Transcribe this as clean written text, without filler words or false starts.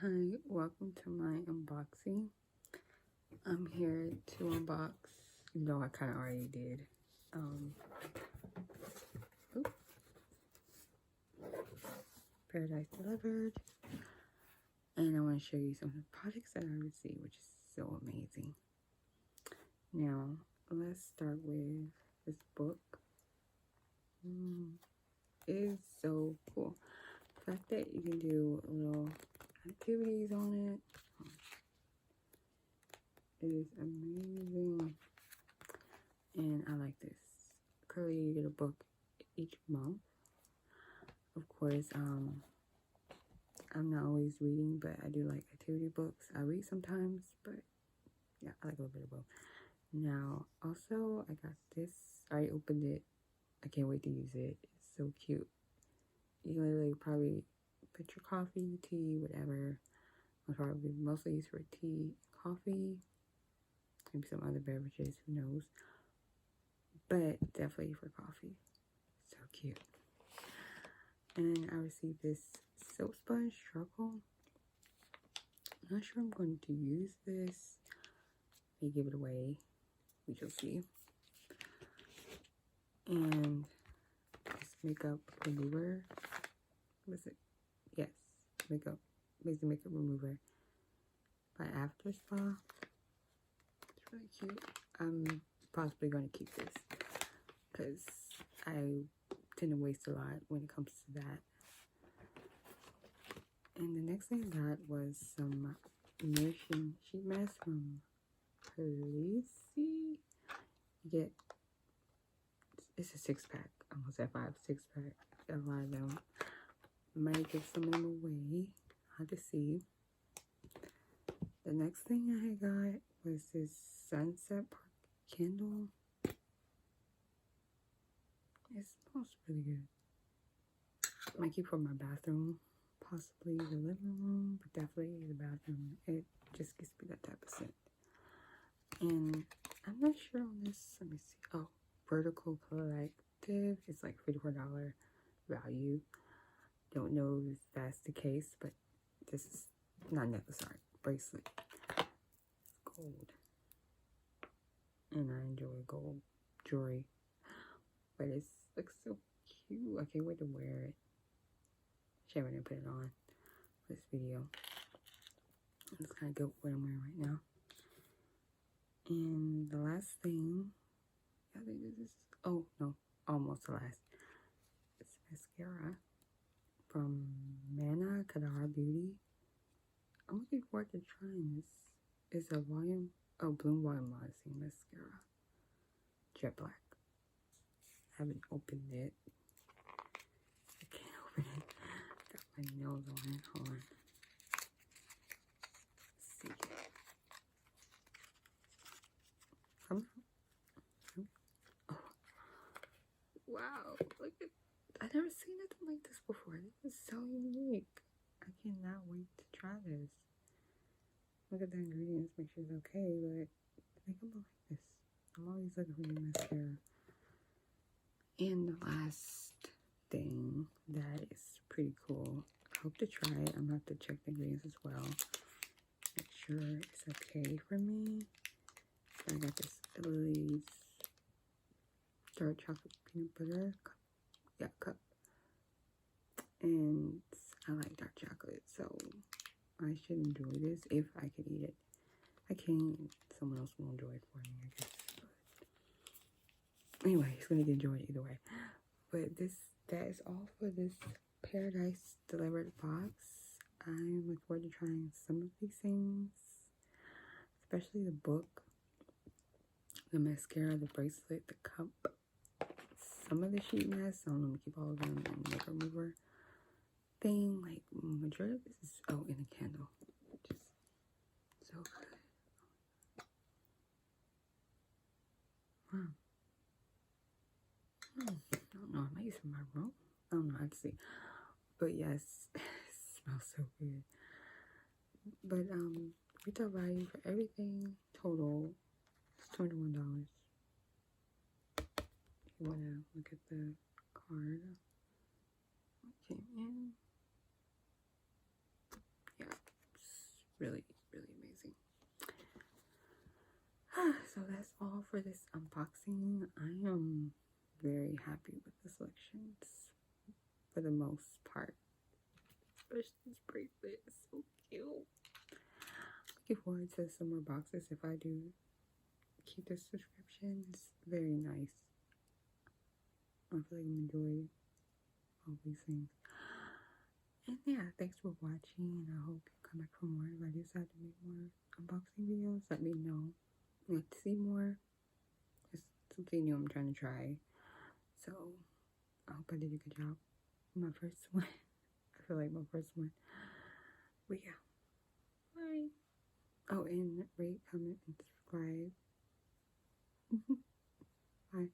Hi, welcome to my unboxing. I'm here to unbox, though I kind of already did. Oop, Paradise Delivered. And I want to show you some of the products that I received, which is so amazing. Now, let's start with this book. It is so cool. The fact that you can do little activities on it. It is amazing. And I like this. Currently, you get a book each month. Of course, I'm not always reading, but I do like activity books. I read sometimes, but yeah, I like a little bit of both. Now, also, I got this. I already opened it. I can't wait to use it. It's so cute. You literally probably put your coffee, tea, whatever. I'll probably mostly use for tea, coffee, maybe some other beverages, who knows. But definitely for coffee. So cute. And I received this soap sponge charcoal. I'm not sure I'm going to use this. May give it away. We shall see. And this makeup remover. What is it? Yes, makeup. Basic makeup remover by After Spa. It's really cute. I'm possibly going to keep this because I tend to waste a lot when it comes to that. And the next thing I got was some nourishing sheet mask from Khaleesi. You get, it's a 6-pack. I almost at 6-pack. Got a lot of them. Might give some of them away. Hard to see. The next thing I got was this Sunset Park candle. It smells really good. I might keep for my bathroom, possibly the living room, but definitely the bathroom. It just gives me that type of scent. And I'm not sure on this. Let me see. Oh, Vertical Collective. It's like $54 value. Don't know if that's the case, but this is not necklace art. Bracelet. Gold. And I enjoy gold jewelry. But it looks so cute. I can't wait to wear it. Actually, I'm going to put it on for this video. It's kind of good what I'm wearing right now. And the last thing, I think this is, oh no, almost the last. It's mascara from Mana Kadar Beauty. I'm looking forward to trying this. It's a Bloom Volumizing mascara. Jet black. I haven't opened it. I can't open it. Got my nails on it. Hold on. Let's see. Come on. Oh. Wow. Look at, I've never seen anything like this before. This is so unique. I cannot wait to try this. Look at the ingredients, make sure it's okay, but I think I'm gonna like this. I'm always looking for new mascara. And the last thing that is pretty cool. I hope to try it. I'm gonna have to check the ingredients as well. Make sure it's okay for me. So I got this Lily's dark chocolate peanut butter cup. Yeah, cup. And I like dark chocolate, so I should enjoy this if I can eat it. I can't. Someone else will enjoy it for me, I guess. But anyway, it's gonna get enjoyed either way. But that is all for this Paradise Delivered box. I'm looking forward to trying some of these things, especially the book, the mascara, the bracelet, the cup, some of the sheet masks. I don't know, keep all of them, and makeup remover thing. Like majority of this is in a candle. Just so good. Wow. I don't know. I might use for my room. I don't know. I have to see. But yes, it smells so good. But retail value for everything total is $21. If you wanna look at the card, what came in. Yeah, really, really amazing. So that's all for this unboxing. I am very happy with the selections for the most part. Especially this bracelet. It's so cute. Looking forward to some more boxes if I do keep this subscription. It's very nice. I feel like I'm enjoying all these things. And yeah, thanks for watching. I hope you come back for more. If I decide to make more unboxing videos, let me know. Like to see more. It's something new I'm trying to try. So I hope I did a good job. My first one. I feel like my first one. But yeah. Bye. Oh, and rate, comment, and subscribe. Bye.